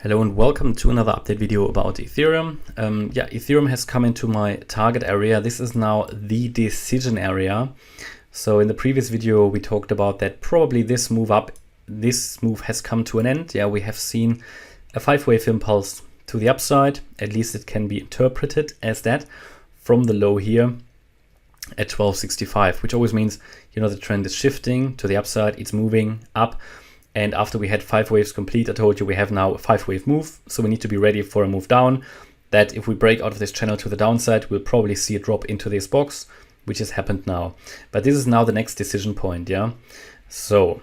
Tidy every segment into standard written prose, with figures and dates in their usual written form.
Hello and welcome to another update video about Ethereum. Ethereum has come into my target area. This is now the decision area. So in the previous video, we talked about that probably this move has come to an end. Yeah, we have seen a 5-wave impulse to the upside. At least it can be interpreted as that from the low here at 1265, which always means, the trend is shifting to the upside. It's moving up. And after we had 5 waves complete, I told you we have now a 5-wave move. So we need to be ready for a move down, that if we break out of this channel to the downside, we'll probably see a drop into this box, which has happened now. But this is now the next decision point, yeah? So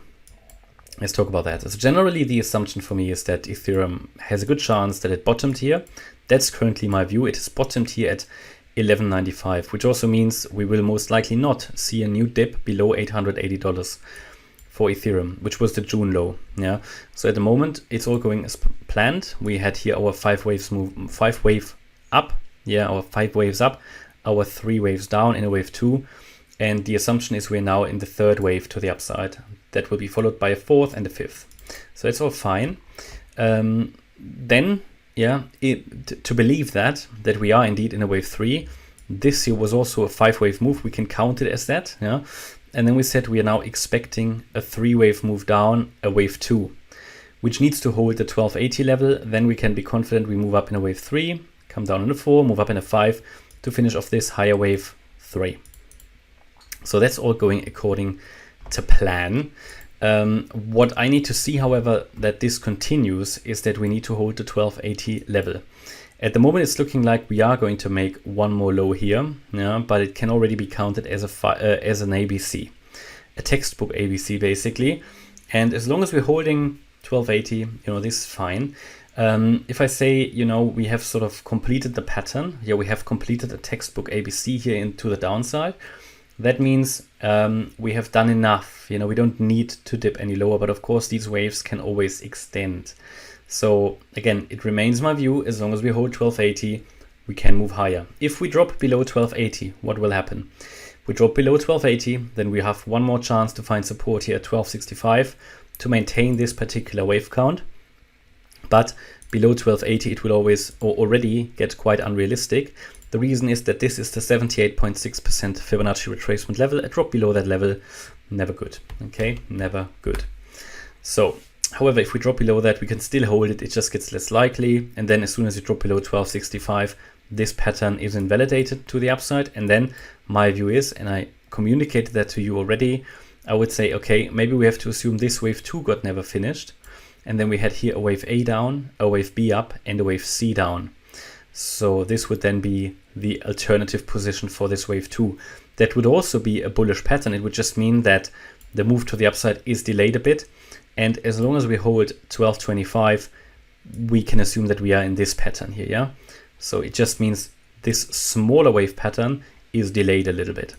let's talk about that. So generally, the assumption for me is that Ethereum has a good chance that it bottomed here. That's currently my view. It has bottomed here at 1195, which also means we will most likely not see a new dip below $880. For Ethereum, which was the June low. Yeah. So at the moment, it's all going as planned. We had here our 5 wave up. Yeah, our 5 waves up, our 3 waves down in a wave 2. And the assumption is we're now in the 3rd wave to the upside. That will be followed by a 4th and a 5th. So it's all fine. To believe that we are indeed in a wave 3, this here was also a 5-wave move. We can count it as that. Yeah. And then we said we are now expecting a 3-wave move down, a wave 2, which needs to hold the 1280 level. Then we can be confident we move up in a wave 3, come down in a 4, move up in a 5 to finish off this higher wave 3. So that's all going according to plan. What I need to see, however, that this continues is that we need to hold the 1280 level. At the moment, it's looking like we are going to make one more low here, yeah, but it can already be counted as as an ABC, a textbook ABC basically. And as long as we're holding 1280, this is fine. If I say, we have sort of completed the pattern, we have completed a textbook ABC here into the downside. That means we have done enough. We don't need to dip any lower, but of course these waves can always extend. So again, it remains my view, as long as we hold 1280, we can move higher. If we drop below 1280, what will happen? If we drop below 1280, then we have one more chance to find support here at 1265 to maintain this particular wave count. But below 1280, it will already get quite unrealistic. The reason is that this is the 78.6% Fibonacci retracement level. A drop below that level, never good. Okay, never good. So, however, if we drop below that, we can still hold it. It just gets less likely. And then as soon as you drop below 1265, this pattern is invalidated to the upside. And then my view is, and I communicated that to you already, I would say, okay, maybe we have to assume this wave 2 got never finished. And then we had here a wave A down, a wave B up, and a wave C down. So this would then be the alternative position for this wave 2. That would also be a bullish pattern. It would just mean that the move to the upside is delayed a bit. And as long as we hold 1225, we can assume that we are in this pattern here, yeah? So it just means this smaller wave pattern is delayed a little bit.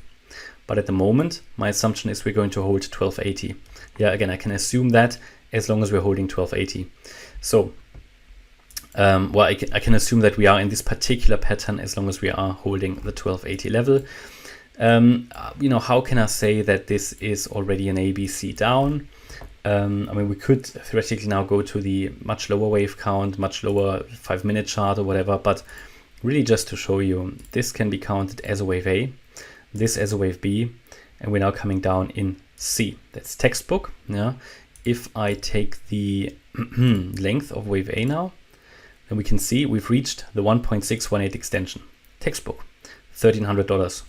But at the moment, my assumption is we're going to hold 1280. Yeah, again, I can assume that as long as we're holding 1280. So, I can assume that we are in this particular pattern as long as we are holding the 1280 level. How can I say that this is already an ABC down? We could theoretically now go to the much lower wave count, much lower 5-minute chart or whatever, but really just to show you, this can be counted as a wave A, this as a wave B, and we're now coming down in C. That's textbook. Yeah. If I take the length of wave A now, then we can see we've reached the 1.618 extension. Textbook, $1,300.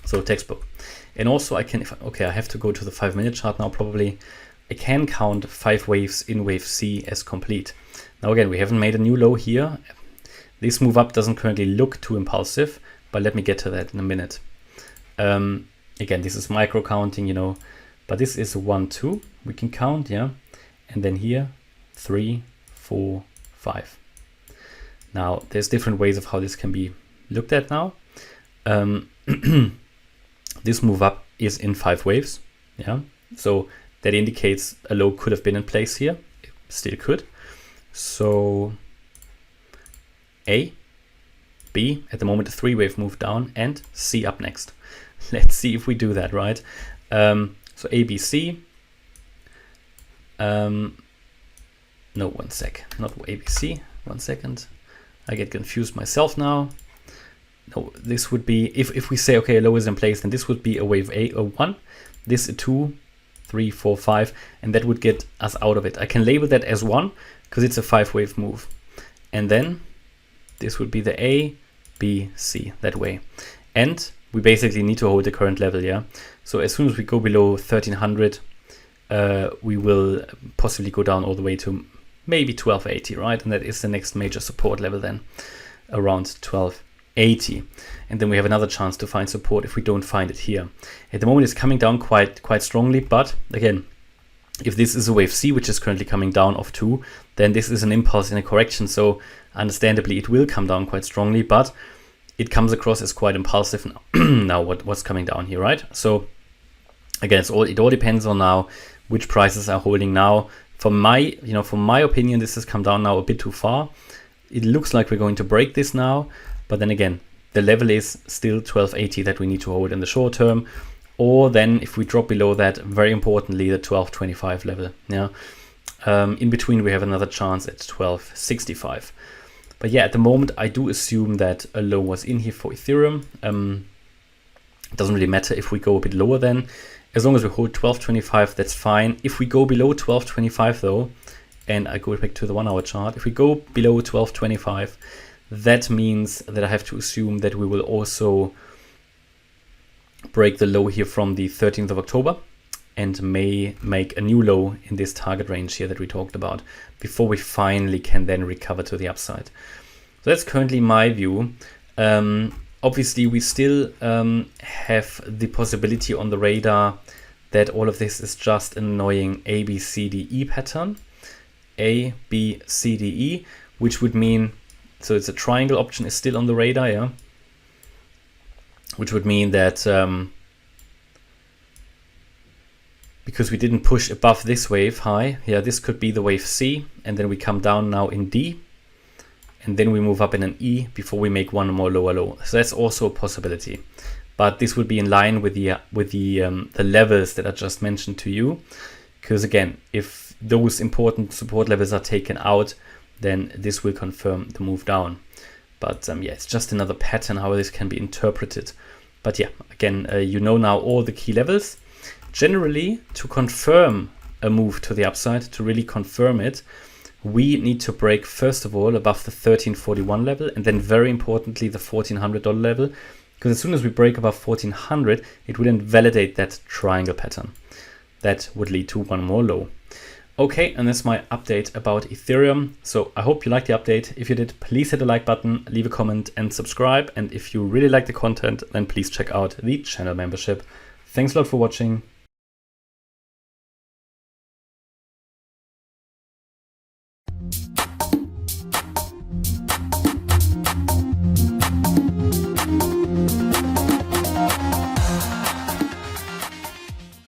So textbook. And also I have to go to the 5-minute chart now probably. I can count 5 waves in wave C as complete. Now again, we haven't made a new low here. This move up doesn't currently look too impulsive, but let me get to that in a minute. Again, this is micro counting, but this is 1, 2. We can count, yeah. And then here, 3, 4, 5. Now, there's different ways of how this can be looked at now. This move up is in 5 waves, yeah. So that indicates a low could have been in place here. It still could. So A, B, at the moment a 3-wave move down, and C up next. Let's see if we do that, right? So A, B, C. no, one sec, not ABC, 1 second. I get confused myself now. No, this would be, if we say, okay, a low is in place, then this would be a wave A, a 1, this a 2, 3, 4, 5, and that would get us out of it. I can label that as 1 because it's a 5-wave move. And then this would be the A, B, C, that way. And we basically need to hold the current level, yeah? So as soon as we go below 1300, we will possibly go down all the way to maybe 1280, right? And that is the next major support level then, around 1280. And then we have another chance to find support if we don't find it here. At the moment it's coming down quite strongly, but again, if this is a wave C, which is currently coming down off 2, then this is an impulse in a correction. So understandably it will come down quite strongly, but it comes across as quite impulsive now, now what's coming down here, right? So again, it all depends on now which prices are holding now. From my opinion, this has come down now a bit too far. It looks like we're going to break this now, but then again, the level is still 1280 that we need to hold in the short term. Or then if we drop below that, very importantly, the 1225 level. Yeah. In between, we have another chance at 1265. But yeah, at the moment, I do assume that a low was in here for Ethereum. It doesn't really matter if we go a bit lower then. As long as we hold 1225, that's fine. If we go below 1225 though, and I go back to the 1 hour chart, if we go below 1225, that means that I have to assume that we will also break the low here from the 13th of October and may make a new low in this target range here that we talked about before we finally can then recover to the upside. So that's currently my view. Obviously, we still have the possibility on the radar that all of this is just an annoying A, B, C, D, E pattern. A, B, C, D, E, which would mean, so it's a triangle option is still on the radar, yeah? Which would mean that because we didn't push above this wave high, yeah, this could be the wave C, and then we come down now in D, and then we move up in an E before we make one more lower low. So that's also a possibility, but this would be in line with the levels that I just mentioned to you, because again, if those important support levels are taken out, then this will confirm the move down. But yeah, it's just another pattern how this can be interpreted. But yeah, again, you know now all the key levels. Generally, to confirm a move to the upside, to really confirm it, we need to break, first of all, above the 1341 level, and then very importantly, the $1,400 level. Because as soon as we break above 1400, it will then validate that triangle pattern. That would lead to one more low. Okay, and that's my update about Ethereum. So I hope you liked the update. If you did, please hit the like button, leave a comment and subscribe. And if you really like the content, then please check out the channel membership. Thanks a lot for watching.